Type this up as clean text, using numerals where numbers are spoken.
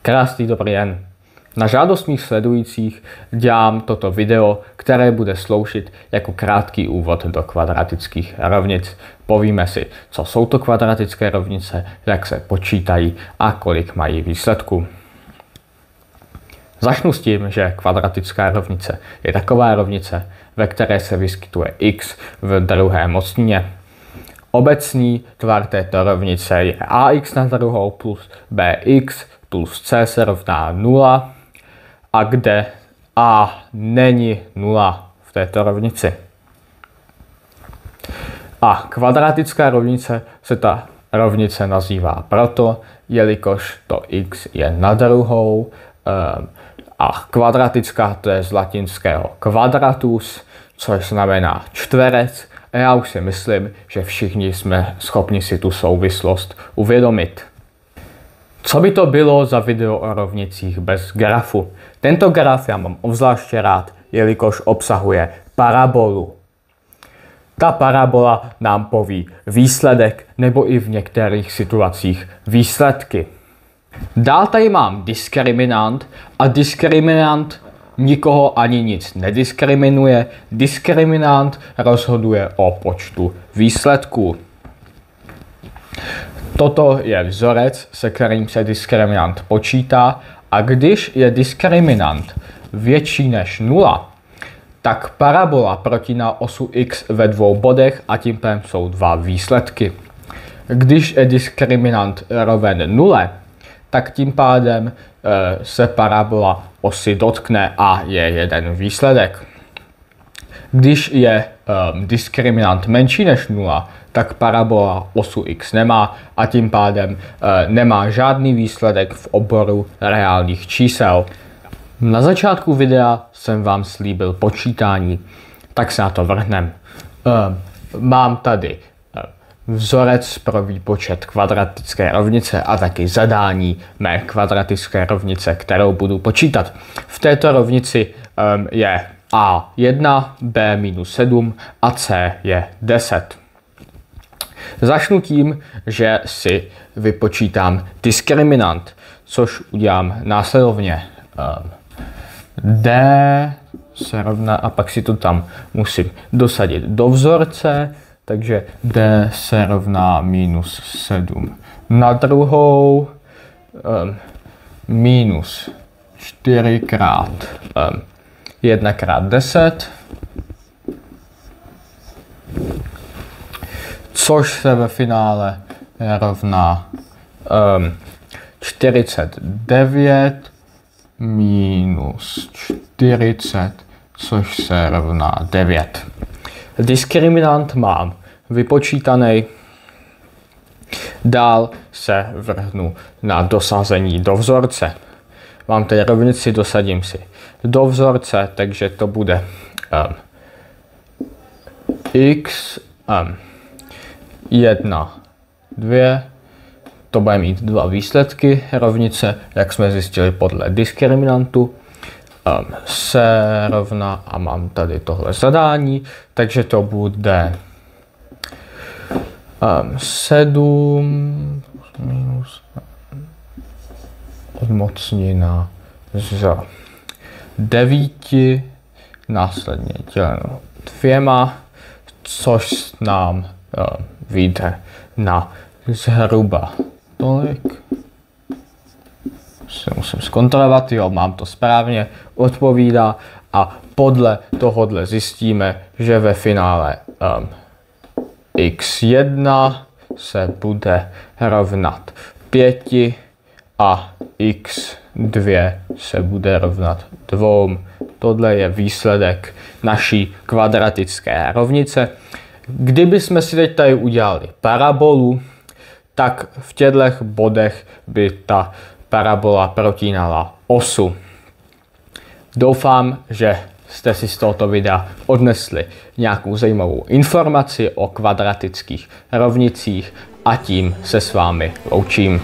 Krásný dobrý den. Na žádost mých sledujících dělám toto video, které bude sloužit jako krátký úvod do kvadratických rovnic. Povíme si, co jsou to kvadratické rovnice, jak se počítají a kolik mají výsledků. Začnu s tím, že kvadratická rovnice je taková rovnice, ve které se vyskytuje x v druhé mocnině. Obecný tvar této rovnice je ax na druhou plus bx plus c se rovná 0, a kde a není 0 v této rovnici. A kvadratická rovnice se ta rovnice nazývá proto, jelikož to x je na druhou a kvadratická to je z latinského quadratus, což znamená čtverec. A já už si myslím, že všichni jsme schopni si tu souvislost uvědomit. Co by to bylo za video o rovnicích bez grafu? Tento graf já mám obzvláště rád, jelikož obsahuje parabolu. Ta parabola nám poví výsledek nebo i v některých situacích výsledky. Dál tady mám diskriminant a diskriminant nikoho ani nic nediskriminuje. Diskriminant rozhoduje o počtu výsledků. Toto je vzorec, se kterým se diskriminant počítá, a když je diskriminant větší než 0, tak parabola protíná osu x ve dvou bodech a tím pádem jsou dva výsledky. Když je diskriminant roven 0, tak tím pádem se parabola osy dotkne a je jeden výsledek. Když je diskriminant menší než 0, tak parabola osu x nemá a tím pádem nemá žádný výsledek v oboru reálných čísel. Na začátku videa jsem vám slíbil počítání, tak se na to vrhneme. Mám tady vzorec pro výpočet kvadratické rovnice a taky zadání mé kvadratické rovnice, kterou budu počítat. V této rovnici je a1, b minus 7 a c je 10. Začnu tím, že si vypočítám diskriminant, což udělám následovně. D se rovná a pak si to tam musím dosadit do vzorce, takže D se rovná minus 7 na druhou minus 4 krát 1 krát 10, což se ve finále rovná 49 minus 40, což se rovná 9. Diskriminant mám vypočítaný. Dál se vrhnu na dosazení do vzorce. Mám tady rovnici, dosadím si do vzorce, takže to bude x 1, 2, to bude mít dva výsledky rovnice, jak jsme zjistili podle diskriminantu. Se rovná a mám tady tohle zadání, takže to bude 7 minus odmocnina z 9 následně děleno 2, což nám vyjde na zhruba tolik. Musím zkontrolovat, jo, mám to správně, odpovídá a podle tohohle zjistíme, že ve finále x1 se bude rovnat 5 a x2 se bude rovnat 2. Tohle je výsledek naší kvadratické rovnice. Kdyby jsme si teď tady udělali parabolu, tak v těchto bodech by ta parabola protínala osu. Doufám, že jste si z tohoto videa odnesli nějakou zajímavou informaci o kvadratických rovnicích a tím se s vámi loučím.